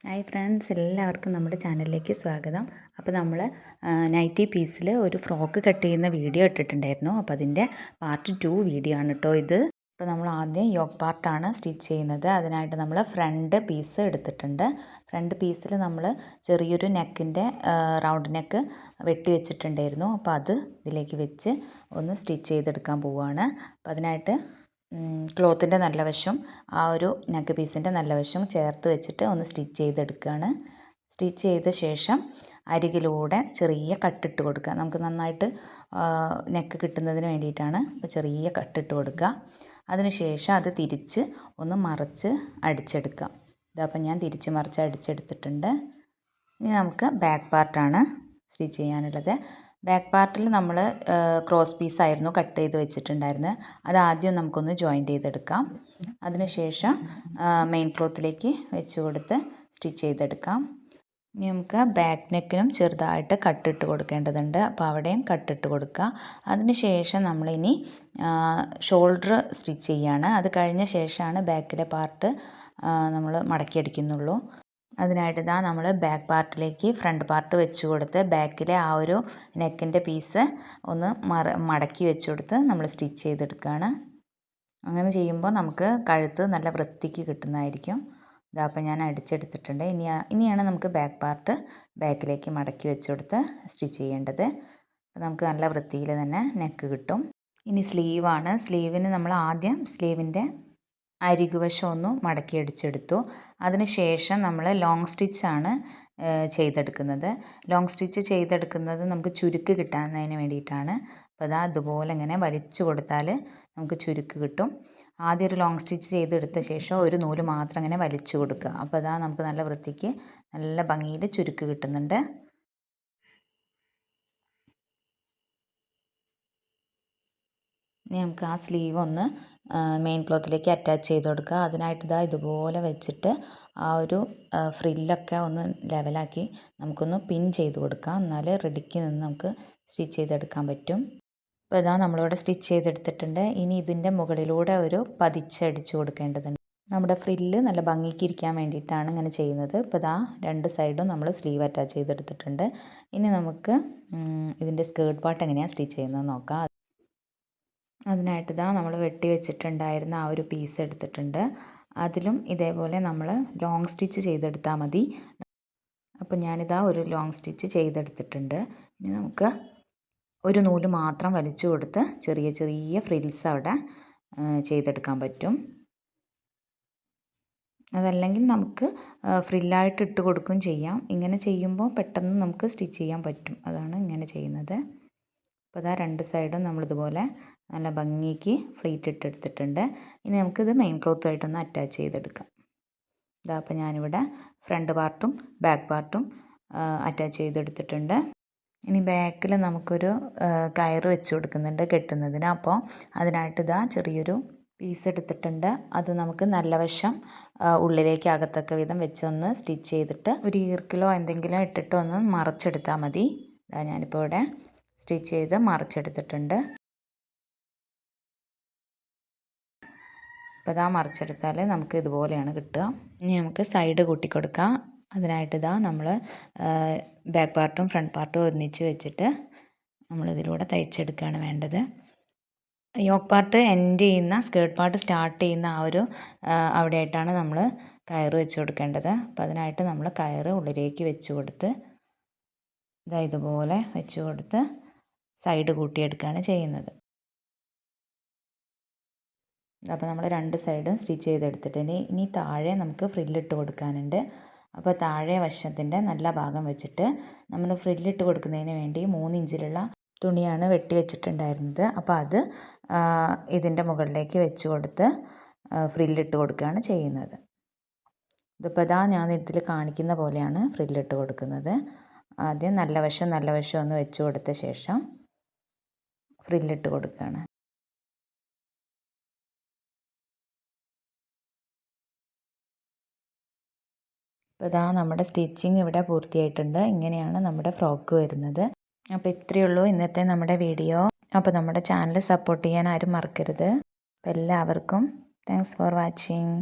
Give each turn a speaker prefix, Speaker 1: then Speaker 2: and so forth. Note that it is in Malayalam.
Speaker 1: ഹായ് ഫ്രണ്ട്സ്, എല്ലാവർക്കും നമ്മുടെ ചാനലിലേക്ക് സ്വാഗതം. അപ്പോൾ നമ്മൾ നൈറ്റി പീസിൽ ഒരു ഫ്രോക്ക് കട്ട് ചെയ്യുന്ന വീഡിയോ ഇട്ടിട്ടുണ്ടായിരുന്നു. അപ്പോൾ അതിൻ്റെ പാർട്ട് 2 വീഡിയോ ആണ് കേട്ടോ ഇത്. അപ്പോൾ നമ്മൾ ആദ്യം യോക്ക് പാർട്ടാണ് സ്റ്റിച്ച് ചെയ്യുന്നത്. അതിനായിട്ട് നമ്മൾ ഫ്രണ്ട് പീസ് എടുത്തിട്ടുണ്ട്. ഫ്രണ്ട് പീസിൽ നമ്മൾ ചെറിയൊരു നെക്കിൻ്റെ റൗണ്ട് നെക്ക് വെട്ടി വെച്ചിട്ടുണ്ടായിരുന്നു. അപ്പോൾ അത് ഇതിലേക്ക് വെച്ച് ഒന്ന് സ്റ്റിച്ച് ചെയ്തെടുക്കാൻ പോവുകയാണ്. അപ്പോൾ അതിനായിട്ട് ക്ലോത്തിൻ്റെ നല്ല വശം ആ ഒരു നെക്ക് പീസിൻ്റെ നല്ല വശം ചേർത്ത് വെച്ചിട്ട് ഒന്ന് സ്റ്റിച്ച് ചെയ്തെടുക്കുകയാണ്. സ്റ്റിച്ച് ചെയ്ത ശേഷം അരികിലൂടെ ചെറിയ കട്ടിട്ട് കൊടുക്കുക. നമുക്ക് നന്നായിട്ട് നെക്ക് കിട്ടുന്നതിന് വേണ്ടിയിട്ടാണ്. അപ്പോൾ ചെറിയ കട്ടിട്ട് കൊടുക്കുക. അതിനുശേഷം അത് തിരിച്ച് ഒന്ന് മറിച്ച് അടിച്ചെടുക്കാം. ഇതപ്പോൾ ഞാൻ തിരിച്ച് മറിച്ച് അടിച്ചെടുത്തിട്ടുണ്ട്. ഇനി നമുക്ക് ബാക്ക് പാർട്ടാണ് സ്റ്റിച്ച് ചെയ്യാനുള്ളത്. ബാക്ക് പാർട്ടിൽ നമ്മൾ ക്രോസ് പീസായിരുന്നു കട്ട് ചെയ്ത് വെച്ചിട്ടുണ്ടായിരുന്നത്. അത് ആദ്യം നമുക്കൊന്ന് ജോയിൻ്റ് ചെയ്തെടുക്കാം. അതിനുശേഷം മെയിൻ ക്ലോത്തിലേക്ക് വെച്ച് കൊടുത്ത് സ്റ്റിച്ച് ചെയ്തെടുക്കാം. ഇനി നമുക്ക് ബാക്ക് നെക്കിനും ചെറുതായിട്ട് കട്ടിട്ട് കൊടുക്കേണ്ടതുണ്ട്. അപ്പോൾ അവിടെയും കട്ടിട്ട് കൊടുക്കുക. അതിനുശേഷം നമ്മളിനി ഷോൾഡർ സ്റ്റിച്ച് ചെയ്യുകയാണ്. അത് കഴിഞ്ഞ ശേഷമാണ് ബാക്കിലെ പാർട്ട് നമ്മൾ മടക്കിയടിക്കുന്നുള്ളൂ. അതിനായിട്ട് നമ്മൾ ബാക്ക് പാർട്ടിലേക്ക് ഫ്രണ്ട് പാർട്ട് വെച്ച് കൊടുത്ത് ബാക്കിലെ ആ ഒരു നെക്കിൻ്റെ പീസ് ഒന്ന് മടക്കി വെച്ച് കൊടുത്ത് നമ്മൾ സ്റ്റിച്ച് ചെയ്തെടുക്കുകയാണ്. അങ്ങനെ ചെയ്യുമ്പോൾ നമുക്ക് കഴുത്ത് നല്ല വൃത്തിക്ക് കിട്ടുന്നതായിരിക്കും. അപ്പോൾ ഞാൻ അടിച്ചെടുത്തിട്ടുണ്ട്. ഇനിയാണ് നമുക്ക് ബാക്ക് പാർട്ട് ബാക്കിലേക്ക് മടക്കി വെച്ച് കൊടുത്ത് സ്റ്റിച്ച് ചെയ്യേണ്ടത്. അപ്പോൾ നമുക്ക് നല്ല വൃത്തിയിൽ തന്നെ നെക്ക് കിട്ടും. ഇനി സ്ലീവാണ്. സ്ലീവിന് നമ്മൾ ആദ്യം സ്ലീവിൻ്റെ അരികുവശം ഒന്ന് മടക്കി അടിച്ചെടുത്തു. അതിനുശേഷം നമ്മൾ ലോങ് സ്റ്റിച്ചാണ് ചെയ്തെടുക്കുന്നത്. ലോങ് സ്റ്റിച്ച് ചെയ്തെടുക്കുന്നത് നമുക്ക് ചുരുക്ക് കിട്ടാനതിന് വേണ്ടിയിട്ടാണ്. അപ്പോൾ അതുപോലെ ഇങ്ങനെ വലിച്ചു കൊടുത്താൽ നമുക്ക് ചുരുക്ക് കിട്ടും. ആദ്യം ഒരു ലോങ് സ്റ്റിച്ച് ചെയ്തെടുത്ത ശേഷം ഒരു നൂല് മാത്രം ഇങ്ങനെ വലിച്ചു കൊടുക്കുക. അപ്പോൾ നമുക്ക് നല്ല വൃത്തിക്ക് നല്ല ഭംഗിയിൽ ചുരുക്ക് കിട്ടുന്നുണ്ട്. ഇനി നമുക്ക് ആ സ്ലീവ് ഒന്ന് മെയിൻ ക്ലോത്തിലേക്ക് അറ്റാച്ച് ചെയ്ത് കൊടുക്കുക. അതിനായിട്ട് ഇതുപോലെ വെച്ചിട്ട് ആ ഒരു ഫ്രില്ലൊക്കെ ഒന്ന് ലെവലാക്കി നമുക്കൊന്ന് പിൻ ചെയ്ത് കൊടുക്കാം. എന്നാൽ റെഡിക്ക് നിന്ന് നമുക്ക് സ്റ്റിച്ച് ചെയ്തെടുക്കാൻ പറ്റും. അപ്പോൾ നമ്മളിവിടെ സ്റ്റിച്ച് ചെയ്തെടുത്തിട്ടുണ്ട്. ഇനി ഇതിൻ്റെ മുകളിലൂടെ ഒരു പതിച്ചടിച്ച് കൊടുക്കേണ്ടതുണ്ട്. നമ്മുടെ ഫ്രില്ല് നല്ല ഭംഗിക്ക് ഇരിക്കാൻ വേണ്ടിയിട്ടാണ് ഇങ്ങനെ ചെയ്യുന്നത്. ഇപ്പോൾ രണ്ട് സൈഡും നമ്മൾ സ്ലീവ് അറ്റാച്ച് ചെയ്തെടുത്തിട്ടുണ്ട്. ഇനി നമുക്ക് ഇതിൻ്റെ സ്കേർട്ട് പാർട്ട് എങ്ങനെയാണ് സ്റ്റിച്ച് ചെയ്യുന്നത് നോക്കാം. അതിനായിട്ട് നമ്മൾ വെട്ടി വെച്ചിട്ടുണ്ടായിരുന്ന ആ ഒരു പീസ് എടുത്തിട്ടുണ്ട്. അതിലും ഇതേപോലെ നമ്മൾ ലോങ് സ്റ്റിച്ച് ചെയ്തെടുത്താൽ മതി. അപ്പോൾ ഞാനിതാ ഒരു ലോങ് സ്റ്റിച്ച് ചെയ്തെടുത്തിട്ടുണ്ട്. ഇനി നമുക്ക് ഒരു നൂല് മാത്രം വലിച്ചു കൊടുത്ത് ചെറിയ ചെറിയ ഫ്രിൽസ് അവിടെ ചെയ്തെടുക്കാൻ പറ്റും. അതല്ലെങ്കിൽ നമുക്ക് ഫ്രില്ലായിട്ട് ഇട്ട് കൊടുക്കുകയും ചെയ്യാം. ഇങ്ങനെ ചെയ്യുമ്പോൾ പെട്ടെന്ന് നമുക്ക് സ്റ്റിച്ച് ചെയ്യാൻ പറ്റും. അതാണ് ഇങ്ങനെ ചെയ്യുന്നത്. അപ്പോൾ രണ്ട് സൈഡും നമ്മളിതുപോലെ നല്ല ഭംഗിക്ക് ഫ്ലീറ്റ് ഇട്ടെടുത്തിട്ടുണ്ട്. ഇനി നമുക്കിത് മെയിൻ ക്ലോത്തുമായിട്ടൊന്ന് അറ്റാച്ച് ചെയ്തെടുക്കാം. അപ്പോൾ ഞാനിവിടെ ഫ്രണ്ട് പാർട്ടും ബാക്ക് പാർട്ടും അറ്റാച്ച് ചെയ്തെടുത്തിട്ടുണ്ട്. ഇനി ബാക്കിൽ നമുക്കൊരു കയറ് വെച്ച് കൊടുക്കുന്നുണ്ട് കെട്ടുന്നതിന്. അപ്പോൾ അതിനായിട്ട് ചെറിയൊരു പീസ് എടുത്തിട്ടുണ്ട്. അത് നമുക്ക് നല്ല വശം ഉള്ളിലേക്ക് അകത്തക്ക വിധം വെച്ചൊന്ന് സ്റ്റിച്ച് ചെയ്തിട്ട് ഒരു ഈർക്കിലോ എന്തെങ്കിലും ഇട്ടിട്ട് ഒന്ന് മറച്ചെടുത്താൽ മതി. ഞാനിപ്പോൾ ഇവിടെ സ്റ്റിച്ച് ചെയ്ത് മറിച്ചെടുത്തിട്ടുണ്ട്. അപ്പോൾ മറിച്ചെടുത്താൽ നമുക്ക് ഇതുപോലെയാണ് കിട്ടുക. ഇനി നമുക്ക് സൈഡ് കൂട്ടി കൊടുക്കാം. അതിനായിട്ട് നമ്മൾ ബാക്ക് പാർട്ടും ഫ്രണ്ട് പാർട്ടും ഒന്നിച്ച് വെച്ചിട്ട് നമ്മളിതിലൂടെ തയ്ച്ചെടുക്കുകയാണ് വേണ്ടത്. യോക്ക് പാർട്ട് എൻഡ് ചെയ്യുന്ന സ്കേർട്ട് പാർട്ട് സ്റ്റാർട്ട് ചെയ്യുന്ന ആ ഒരു അവിടെയായിട്ടാണ് നമ്മൾ കയറ് വെച്ച് കൊടുക്കേണ്ടത്. അപ്പോൾ അതിനായിട്ട് നമ്മൾ കയറ് ഉള്ളിലേക്ക് വെച്ച് കൊടുത്ത് ഇതുപോലെ വെച്ച് കൊടുത്ത് സൈഡ് കൂട്ടിയെടുക്കുകയാണ് ചെയ്യുന്നത്. അപ്പോൾ നമ്മൾ രണ്ട് സൈഡും സ്റ്റിച്ച് ചെയ്തെടുത്തിട്ട് ഇനി താഴെ നമുക്ക് ഫ്രില്ലിട്ട് കൊടുക്കാനുണ്ട്. അപ്പോൾ താഴെ വശത്തിൻ്റെ നല്ല ഭാഗം വെച്ചിട്ട് നമ്മൾ ഫ്രില്ലിട്ട് കൊടുക്കുന്നതിന് വേണ്ടി 3 ഇഞ്ചിലുള്ള തുണിയാണ് വെട്ടി വെച്ചിട്ടുണ്ടായിരുന്നത്. അപ്പോൾ അത് ഇതിൻ്റെ മുകളിലേക്ക് വെച്ച് കൊടുത്ത് ഫ്രില്ലിട്ട് കൊടുക്കുകയാണ് ചെയ്യുന്നത്. ഇതിപ്പോൾ ഞാൻ ഇതിൽ കാണിക്കുന്ന പോലെയാണ് ഫ്രില്ലിട്ട് കൊടുക്കുന്നത്. ആദ്യം നല്ല വശം ഒന്ന് വെച്ച് കൊടുത്ത ശേഷം ഫ്രില്ലിട്ട് കൊടുക്കുകയാണ്. അപ്പോൾ നമ്മുടെ സ്റ്റിച്ചിങ് ഇവിടെ പൂർത്തിയായിട്ടുണ്ട്. ഇങ്ങനെയാണ് നമ്മുടെ ഫ്രോക്ക് വരുന്നത്. അപ്പോൾ ഇത്രയേ ഉള്ളൂ ഇന്നത്തെ നമ്മുടെ വീഡിയോ. അപ്പോൾ നമ്മുടെ ചാനൽ സപ്പോർട്ട് ചെയ്യാൻ ആരും മറക്കരുത്. അപ്പോൾ എല്ലാവർക്കും താങ്ക്സ് ഫോർ വാച്ചിങ്.